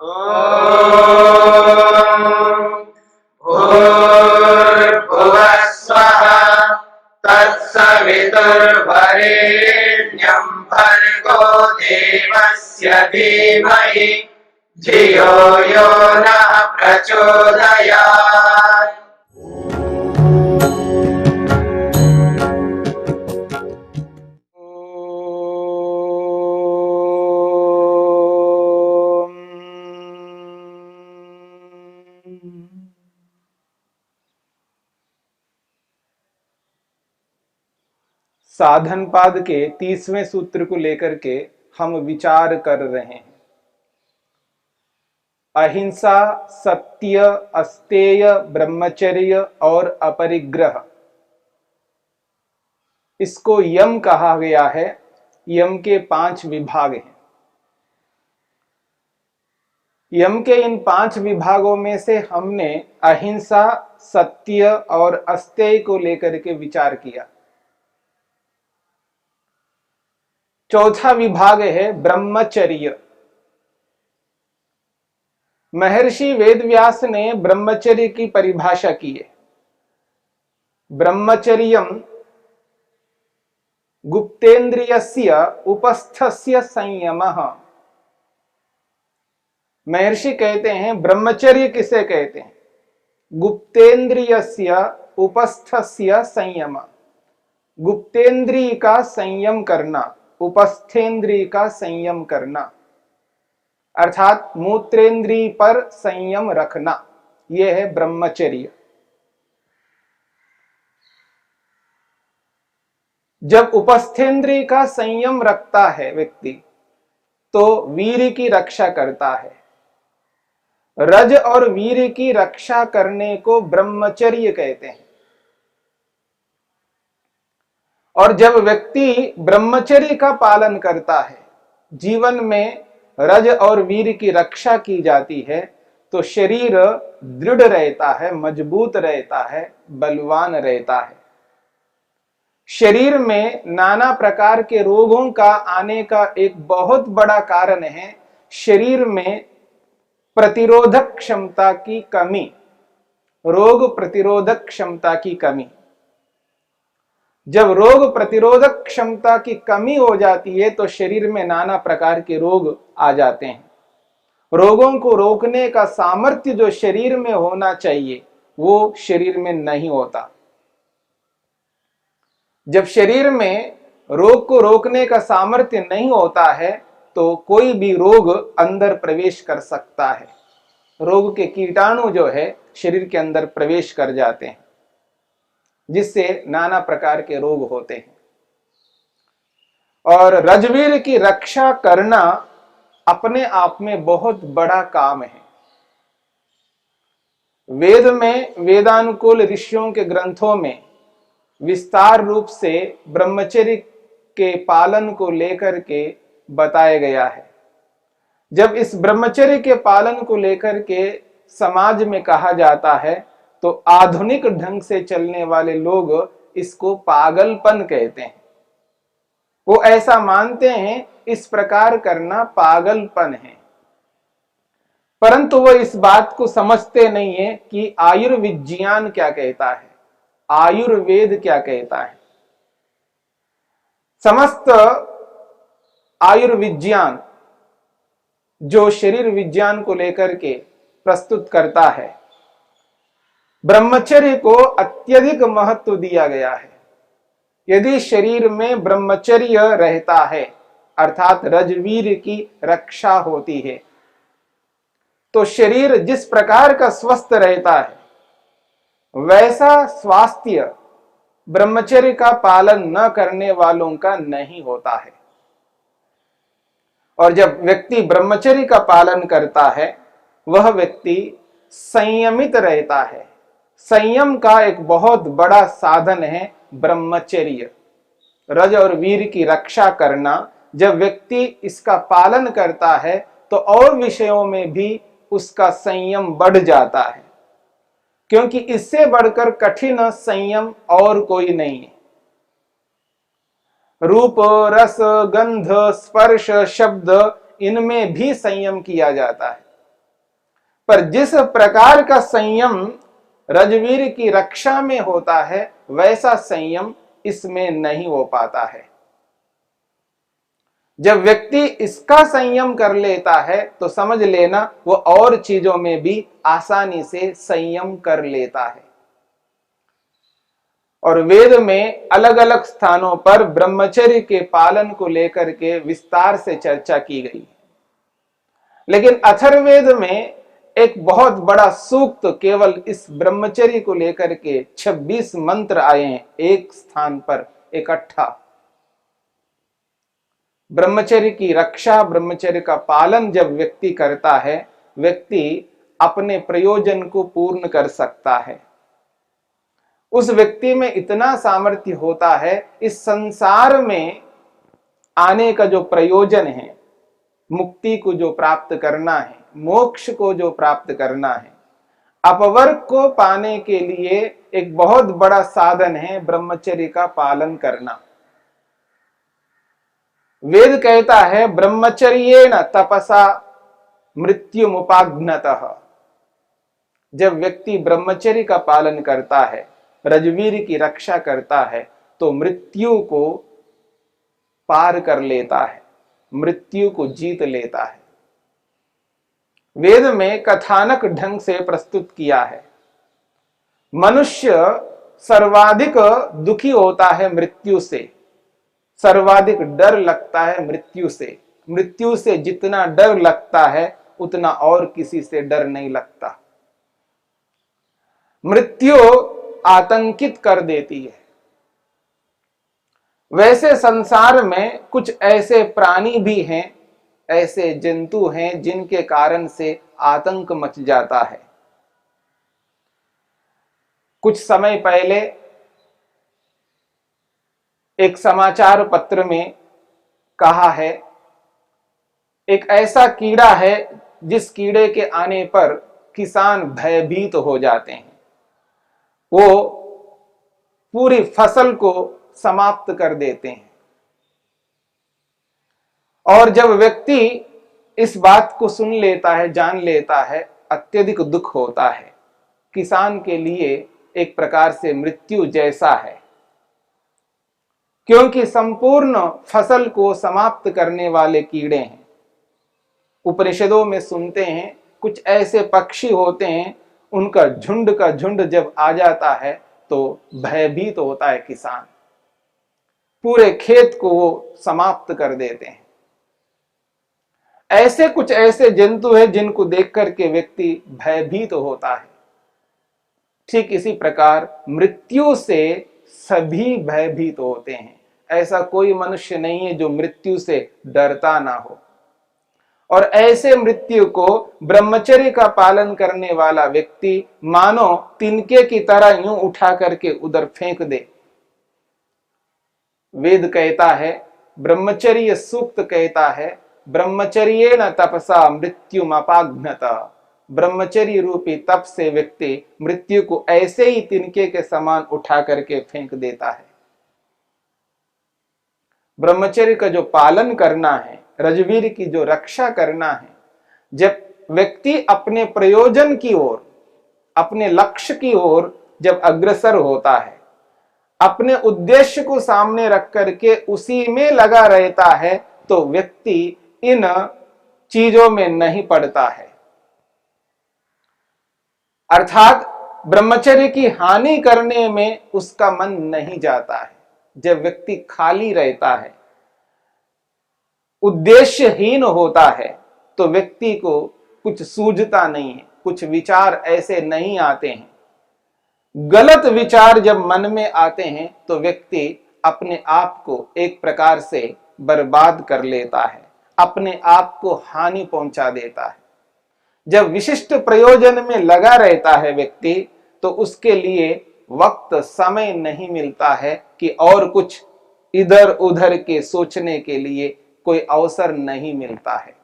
भूर्भुवः स्वः तत्सवितुर्वरेण्यं भर्गो देवस्य धीमहि धियो यो नः प्रचोदयात्। साधन पाद के 30वें सूत्र को लेकर के हम विचार कर रहे हैं। अहिंसा, सत्य, अस्तेय, ब्रह्मचर्य और अपरिग्रह, इसको यम कहा गया है। यम के 5 विभाग हैं। यम के इन 5 विभागों में से हमने अहिंसा, सत्य और अस्तेय को लेकर के विचार किया। चौथा विभाग है ब्रह्मचर्य। महर्षि वेदव्यास ने ब्रह्मचर्य की परिभाषा की है। ब्रह्मचर्यम गुप्तेन्द्रियस्य उपस्थस्य संयमः। महर्षि कहते हैं ब्रह्मचर्य किसे कहते हैं? गुप्तेन्द्रियस्य उपस्थस्य संयम। गुप्तेन्द्रिय का संयम करना, उपस्थेन्द्रिय का संयम करना, अर्थात मूत्रेंद्रिय पर संयम रखना, यह है ब्रह्मचर्य। जब उपस्थेन्द्रिय का संयम रखता है व्यक्ति तो वीर्य की रक्षा करता है। रज और वीर्य की रक्षा करने को ब्रह्मचर्य कहते हैं। और जब व्यक्ति ब्रह्मचर्य का पालन करता है, जीवन में रज और वीर्य की रक्षा की जाती है, तो शरीर दृढ़ रहता है, मजबूत रहता है, बलवान रहता है। शरीर में नाना प्रकार के रोगों का आने का एक बहुत बड़ा कारण है शरीर में प्रतिरोधक क्षमता की कमी, रोग प्रतिरोधक क्षमता की कमी। जब रोग प्रतिरोधक क्षमता की कमी हो जाती है तो शरीर में नाना प्रकार के रोग आ जाते हैं। रोगों को रोकने का सामर्थ्य जो शरीर में होना चाहिए वो शरीर में नहीं होता। जब शरीर में रोग को रोकने का सामर्थ्य नहीं होता है तो कोई भी रोग अंदर प्रवेश कर सकता है। रोग के कीटाणु जो है शरीर के अंदर प्रवेश कर जाते हैं, जिससे नाना प्रकार के रोग होते हैं। और रजवीर की रक्षा करना अपने आप में बहुत बड़ा काम है। वेद में, वेदानुकूल ऋषियों के ग्रंथों में विस्तार रूप से ब्रह्मचर्य के पालन को लेकर के बताया गया है। जब इस ब्रह्मचर्य के पालन को लेकर के समाज में कहा जाता है तो आधुनिक ढंग से चलने वाले लोग इसको पागलपन कहते हैं। वो ऐसा मानते हैं इस प्रकार करना पागलपन है, परंतु वो इस बात को समझते नहीं है कि आयुर्विज्ञान क्या कहता है, आयुर्वेद क्या कहता है। समस्त आयुर्विज्ञान जो शरीर विज्ञान को लेकर के प्रस्तुत करता है, ब्रह्मचर्य को अत्यधिक महत्व दिया गया है। यदि शरीर में ब्रह्मचर्य रहता है अर्थात रजवीर की रक्षा होती है तो शरीर जिस प्रकार का स्वस्थ रहता है वैसा स्वास्थ्य ब्रह्मचर्य का पालन न करने वालों का नहीं होता है। और जब व्यक्ति ब्रह्मचर्य का पालन करता है वह व्यक्ति संयमित रहता है। संयम का एक बहुत बड़ा साधन है ब्रह्मचर्य, रज और वीर की रक्षा करना। जब व्यक्ति इसका पालन करता है तो और विषयों में भी उसका संयम बढ़ जाता है, क्योंकि इससे बढ़कर कठिन संयम और कोई नहीं है। रूप, रस, गंध, स्पर्श, शब्द, इनमें भी संयम किया जाता है। पर जिस प्रकार का संयम रजवीर की रक्षा में होता है, वैसा संयम इसमें नहीं हो पाता है। जब व्यक्ति इसका संयम कर लेता है तो समझ लेना वो और चीजों में भी आसानी से संयम कर लेता है। और वेद में अलग अलग स्थानों पर ब्रह्मचर्य के पालन को लेकर के विस्तार से चर्चा की गई, लेकिन अथर्ववेद में एक बहुत बड़ा सूक्त केवल इस ब्रह्मचर्य को लेकर के 26 मंत्र आए हैं एक स्थान पर इकट्ठा। ब्रह्मचर्य की रक्षा, ब्रह्मचर्य का पालन जब व्यक्ति करता है, व्यक्ति अपने प्रयोजन को पूर्ण कर सकता है। उस व्यक्ति में इतना सामर्थ्य होता है, इस संसार में आने का जो प्रयोजन है, मुक्ति को जो प्राप्त करना है, मोक्ष को जो प्राप्त करना है, अपवर्ग को पाने के लिए एक बहुत बड़ा साधन है ब्रह्मचर्य का पालन करना। वेद कहता है ब्रह्मचर्येण तपसा मृत्युमुपाघ्नतः। जब व्यक्ति ब्रह्मचर्य का पालन करता है, रजवीर की रक्षा करता है, तो मृत्यु को पार कर लेता है, मृत्यु को जीत लेता है। वेद में कथानक ढंग से प्रस्तुत किया है, मनुष्य सर्वाधिक दुखी होता है मृत्यु से, सर्वाधिक डर लगता है मृत्यु से। मृत्यु से जितना डर लगता है उतना और किसी से डर नहीं लगता। मृत्यु आतंकित कर देती है। वैसे संसार में कुछ ऐसे प्राणी भी हैं, ऐसे जंतु हैं जिनके कारण से आतंक मच जाता है। कुछ समय पहले एक समाचार पत्र में कहा है, एक ऐसा कीड़ा है जिस कीड़े के आने पर किसान भयभीत हो जाते हैं, वो पूरी फसल को समाप्त कर देते हैं। और जब व्यक्ति इस बात को सुन लेता है, जान लेता है, अत्यधिक दुख होता है। किसान के लिए एक प्रकार से मृत्यु जैसा है, क्योंकि संपूर्ण फसल को समाप्त करने वाले कीड़े हैं। उपनिषदों में सुनते हैं कुछ ऐसे पक्षी होते हैं, उनका झुंड का झुंड जब आ जाता है तो भयभीत होता है किसान, पूरे खेत को वो समाप्त कर देते हैं। ऐसे कुछ ऐसे जंतु हैं जिनको देख करके व्यक्ति भयभीत होता है। ठीक इसी प्रकार मृत्यु से सभी भयभीत होते हैं। ऐसा कोई मनुष्य नहीं है जो मृत्यु से डरता ना हो। और ऐसे मृत्यु को ब्रह्मचर्य का पालन करने वाला व्यक्ति मानो तिनके की तरह यूं उठा करके उधर फेंक दे। वेद कहता है, ब्रह्मचर्य सूक्त कहता है, ब्रह्मचर्येण तपसा मृत्युमपाघ्नतः। ब्रह्मचर्य रूपी तप से व्यक्ति मृत्यु को ऐसे ही तिनके के समान उठा करके फेंक देता है। ब्रह्मचर्य का जो पालन करना है, रजवीर की जो रक्षा करना है, जब व्यक्ति अपने प्रयोजन की ओर, अपने लक्ष्य की ओर जब अग्रसर होता है, अपने उद्देश्य को सामने रख करके उसी में लगा रहता है, तो व्यक्ति इन चीजों में नहीं पड़ता है। अर्थात ब्रह्मचर्य की हानि करने में उसका मन नहीं जाता है। जब व्यक्ति खाली रहता है, उद्देश्यहीन होता है, तो व्यक्ति को कुछ सूझता नहीं है, कुछ विचार ऐसे नहीं आते हैं। गलत विचार जब मन में आते हैं तो व्यक्ति अपने आप को एक प्रकार से बर्बाद कर लेता है, अपने आप को हानि पहुंचा देता है। जब विशिष्ट प्रयोजन में लगा रहता है व्यक्ति, तो उसके लिए वक्त, समय नहीं मिलता है कि और कुछ इधर उधर के सोचने के लिए कोई अवसर नहीं मिलता है।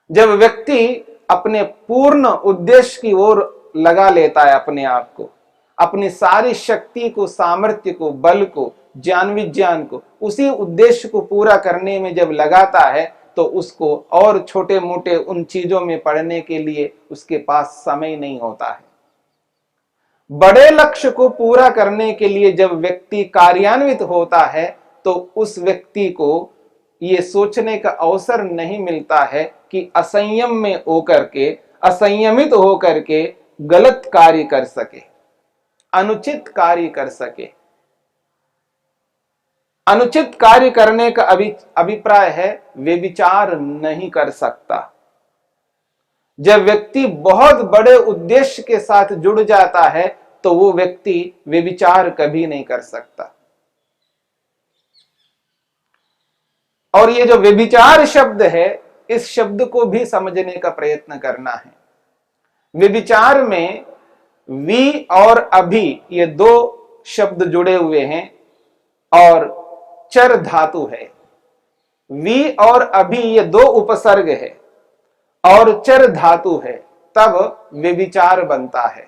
जब व्यक्ति अपने पूर्ण उद्देश्य की ओर लगा लेता है अपने आप को, अपनी सारी शक्ति को, सामर्थ्य को, बल को, ज्ञान विज्ञान को उसी उद्देश्य को पूरा करने में जब लगाता है, तो उसको और छोटे मोटे उन चीजों में पढ़ने के लिए उसके पास समय नहीं होता है। बड़े लक्ष्य को पूरा करने के लिए जब व्यक्ति कार्यान्वित होता है तो उस व्यक्ति को ये सोचने का अवसर नहीं मिलता है कि असंयम में होकर के, असंयमित होकर के गलत कार्य कर सके, अनुचित कार्य कर सके। अनुचित कार्य करने का अभिप्राय है व्यभिचार नहीं कर सकता। जब व्यक्ति बहुत बड़े उद्देश्य के साथ जुड़ जाता है तो वो व्यक्ति व्यभिचार कभी नहीं कर सकता। और ये जो व्यभिचार शब्द है, इस शब्द को भी समझने का प्रयत्न करना है। व्यभिचार में वी और अभी ये दो शब्द जुड़े हुए हैं और चर धातु है। वी और अभी ये दो उपसर्ग है और चर धातु है, तब व्यभिचार बनता है।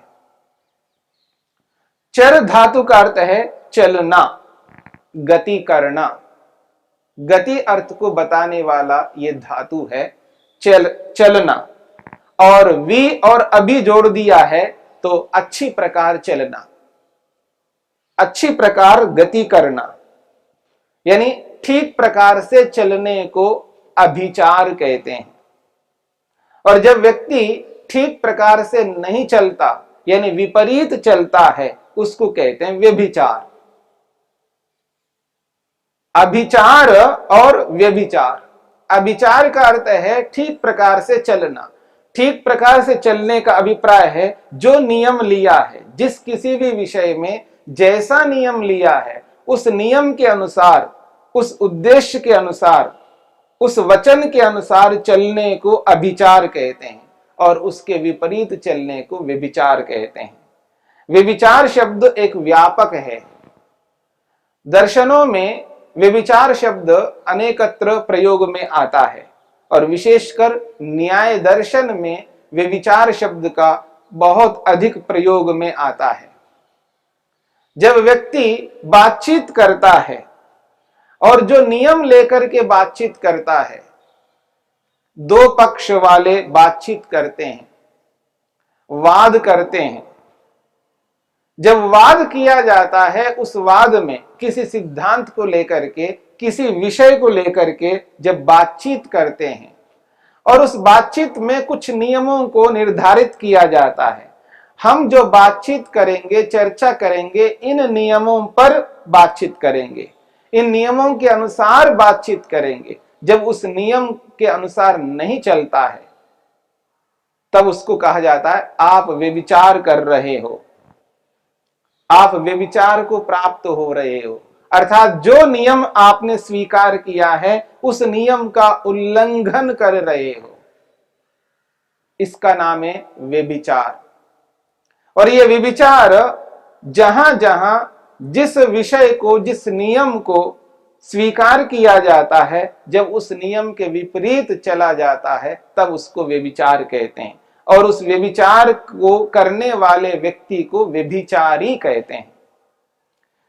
चर धातु का अर्थ है चलना, गति करना। गति अर्थ को बताने वाला ये धातु है चलना। और वी और अभी जोड़ दिया है तो अच्छी प्रकार चलना, अच्छी प्रकार गति करना, यानी ठीक प्रकार से चलने को अभिचार कहते हैं। और जब व्यक्ति ठीक प्रकार से नहीं चलता यानी विपरीत चलता है उसको कहते हैं व्यभिचार। अभिचार और व्यभिचार। अभिचार का अर्थ है ठीक प्रकार से चलना। ठीक प्रकार से चलने का अभिप्राय है जो नियम लिया है, जिस किसी भी विषय में जैसा नियम लिया है उस नियम के अनुसार, उस उद्देश्य के अनुसार, उस वचन के अनुसार चलने को अभिचार कहते हैं और उसके विपरीत चलने को व्यभिचार कहते हैं। व्यभिचार शब्द एक व्यापक है। दर्शनों में व्यभिचार शब्द अनेकत्र प्रयोग में आता है और विशेषकर न्याय दर्शन में व्यभिचार शब्द का बहुत अधिक प्रयोग में आता है। जब व्यक्ति बातचीत करता है और जो नियम लेकर के बातचीत करता है, दो पक्ष वाले बातचीत करते हैं, वाद करते हैं। जब वाद किया जाता है उस वाद में किसी सिद्धांत को लेकर के, किसी विषय को लेकर के जब बातचीत करते हैं और उस बातचीत में कुछ नियमों को निर्धारित किया जाता है, हम जो बातचीत करेंगे, चर्चा करेंगे, इन नियमों पर बातचीत करेंगे, इन नियमों के अनुसार बातचीत करेंगे। जब उस नियम के अनुसार नहीं चलता है तब उसको कहा जाता है आप व्यभिचार कर रहे हो, आप व्यभिचार को प्राप्त हो रहे हो। अर्थात जो नियम आपने स्वीकार किया है उस नियम का उल्लंघन कर रहे हो, इसका नाम है व्यभिचार। और ये व्यभिचार जहां जहां जिस विषय को, जिस नियम को स्वीकार किया जाता है, जब उस नियम के विपरीत चला जाता है तब उसको व्यभिचार कहते हैं और उस व्यभिचार को करने वाले व्यक्ति को व्यभिचारी कहते हैं।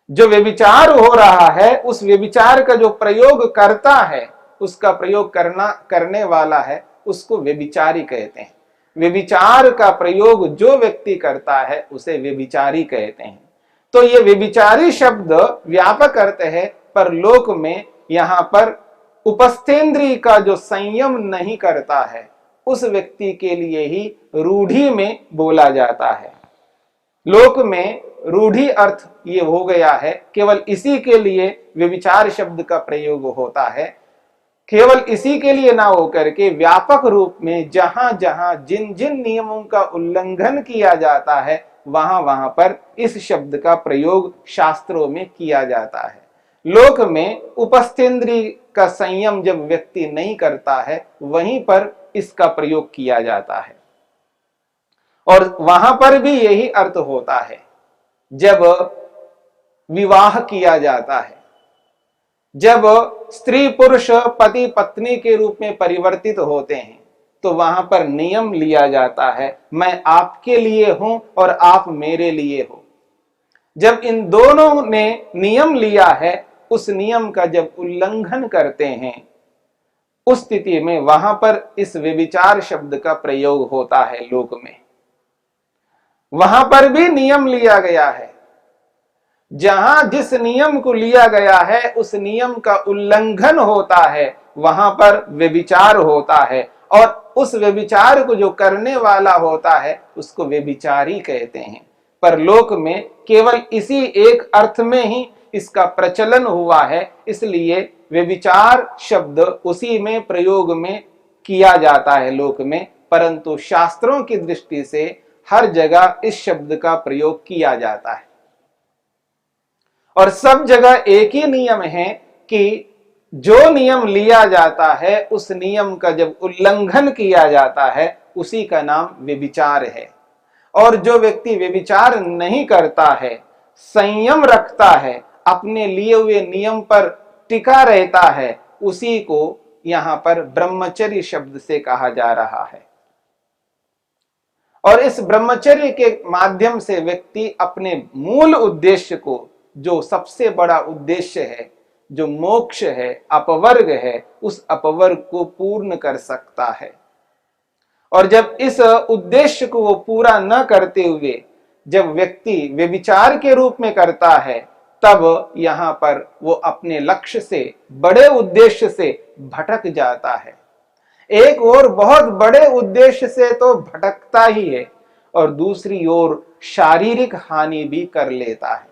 जो व्यभिचार हो रहा है उस व्यभिचार का जो प्रयोग करता है, उसका प्रयोग करने वाला है, उसको व्यभिचारी कहते हैं। व्यभिचार का प्रयोग जो व्यक्ति करता है उसे व्यभिचारी कहते हैं। तो ये व्यभिचारी शब्द व्यापक अर्थ है, पर लोक में यहां पर उपस्थेंद्रिय का जो संयम नहीं करता है उस व्यक्ति के लिए ही रूढ़ी में बोला जाता है। लोक में रूढ़ी अर्थ ये हो गया है, केवल इसी के लिए व्यभिचार शब्द का प्रयोग होता है। केवल इसी के लिए ना होकर के व्यापक रूप में जहां जहां जिन जिन नियमों का उल्लंघन किया जाता है वहां वहां पर इस शब्द का प्रयोग शास्त्रों में किया जाता है। लोक में उपस्थेंद्रिय का संयम जब व्यक्ति नहीं करता है वहीं पर इसका प्रयोग किया जाता है और वहां पर भी यही अर्थ होता है। जब विवाह किया जाता है, जब स्त्री पुरुष पति पत्नी के रूप में परिवर्तित होते हैं तो वहां पर नियम लिया जाता है, मैं आपके लिए हूं और आप मेरे लिए हो। जब इन दोनों ने नियम लिया है, उस नियम का जब उल्लंघन करते हैं उस स्थिति में वहां पर इस व्यभिचार शब्द का प्रयोग होता है लोक में। वहां पर भी नियम लिया गया है। जहां जिस नियम को लिया गया है उस नियम का उल्लंघन होता है, वहां पर व्यभिचार होता है, और उस व्यभिचार को जो करने वाला होता है उसको व्यभिचारी कहते हैं। पर लोक में केवल इसी एक अर्थ में ही इसका प्रचलन हुआ है, इसलिए व्यभिचार शब्द उसी में प्रयोग में किया जाता है लोक में, परंतु शास्त्रों की दृष्टि से हर जगह इस शब्द का प्रयोग किया जाता है। और सब जगह एक ही नियम है कि जो नियम लिया जाता है उस नियम का जब उल्लंघन किया जाता है उसी का नाम व्यभिचार है। और जो व्यक्ति व्यभिचार नहीं करता है, संयम रखता है, अपने लिए हुए नियम पर टिका रहता है, उसी को यहां पर ब्रह्मचर्य शब्द से कहा जा रहा है। और इस ब्रह्मचर्य के माध्यम से व्यक्ति अपने मूल उद्देश्य को, जो सबसे बड़ा उद्देश्य है, जो मोक्ष है, अपवर्ग है, उस अपवर्ग को पूर्ण कर सकता है। और जब इस उद्देश्य को वो पूरा न करते हुए जब व्यक्ति व्यभिचार के रूप में करता है, तब यहां पर वो अपने लक्ष्य से, बड़े उद्देश्य से भटक जाता है। एक ओर बहुत बड़े उद्देश्य से तो भटकता ही है, और दूसरी ओर शारीरिक हानि भी कर लेता है।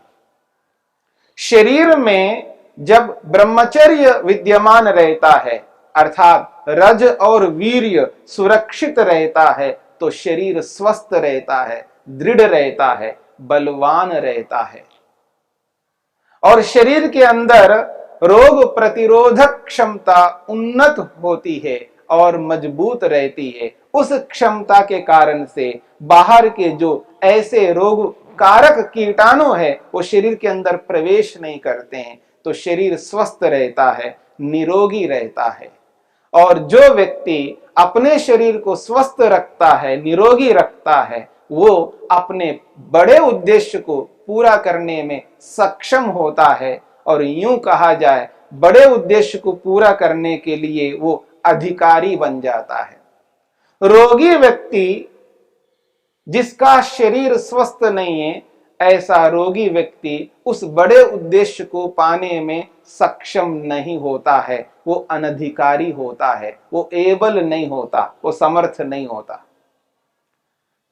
शरीर में जब ब्रह्मचर्य विद्यमान रहता है, अर्थात रज और वीर्य सुरक्षित रहता है, तो शरीर स्वस्थ रहता है, दृढ़ रहता है, बलवान रहता है। और शरीर के अंदर रोग प्रतिरोधक क्षमता उन्नत होती है और मजबूत रहती है। उस क्षमता के कारण से बाहर के जो ऐसे रोग कारक कीटाणु है वो शरीर के अंदर प्रवेश नहीं करते हैं, तो शरीर स्वस्थ रहता है, निरोगी रहता है। और जो व्यक्ति अपने शरीर को स्वस्थ रखता है, निरोगी रखता है, वो अपने बड़े उद्देश्य को पूरा करने में सक्षम होता है। और यूं कहा जाए, बड़े उद्देश्य को पूरा करने के लिए वो अधिकारी बन जाता है। रोगी व्यक्ति, जिसका शरीर स्वस्थ नहीं है, ऐसा रोगी व्यक्ति उस बड़े उद्देश्य को पाने में सक्षम नहीं होता है, वो अनधिकारी होता है, वो एबल नहीं होता, वो समर्थ नहीं होता।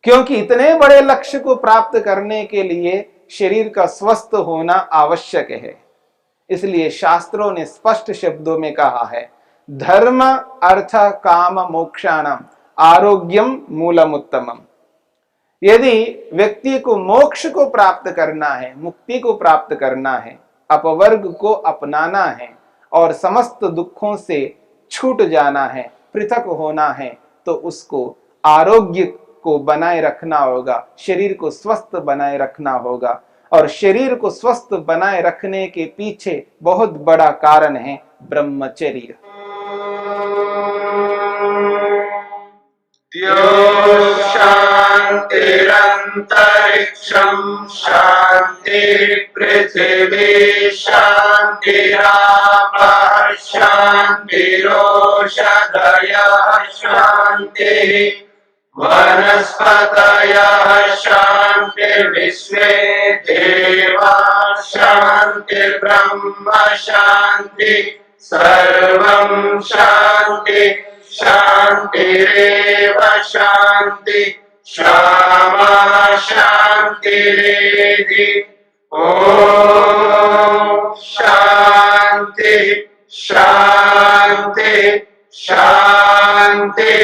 क्योंकि इतने बड़े लक्ष्य को प्राप्त करने के लिए शरीर का स्वस्थ होना आवश्यक है। इसलिए शास्त्रों ने स्पष्ट शब्दों में कहा है, धर्म अर्थ काम मोक्षाणाम आरोग्यम मूलम उत्तमम। यदि व्यक्ति को मोक्ष को प्राप्त करना है, मुक्ति को प्राप्त करना है, अपवर्ग को अपनाना है और समस्त दुखों से छूट जाना है, पृथक होना है, तो उसको आरोग्य को बनाए रखना होगा, शरीर को स्वस्थ बनाए रखना होगा। और शरीर को स्वस्थ बनाए रखने के पीछे बहुत बड़ा कारण है ब्रह्मचर्य। शांतिरंतरिक्षं शांति पृथिवी शांतिरापः शांतिरोषधयः शांतिः वनस्पतयः शांतिर्विश्वे देवाः शांतिर्ब्रह्म शांति सर्वं शांति शांतिरेव शांति क्षमा शांतिरेधि। ओम शांति शांति शांति।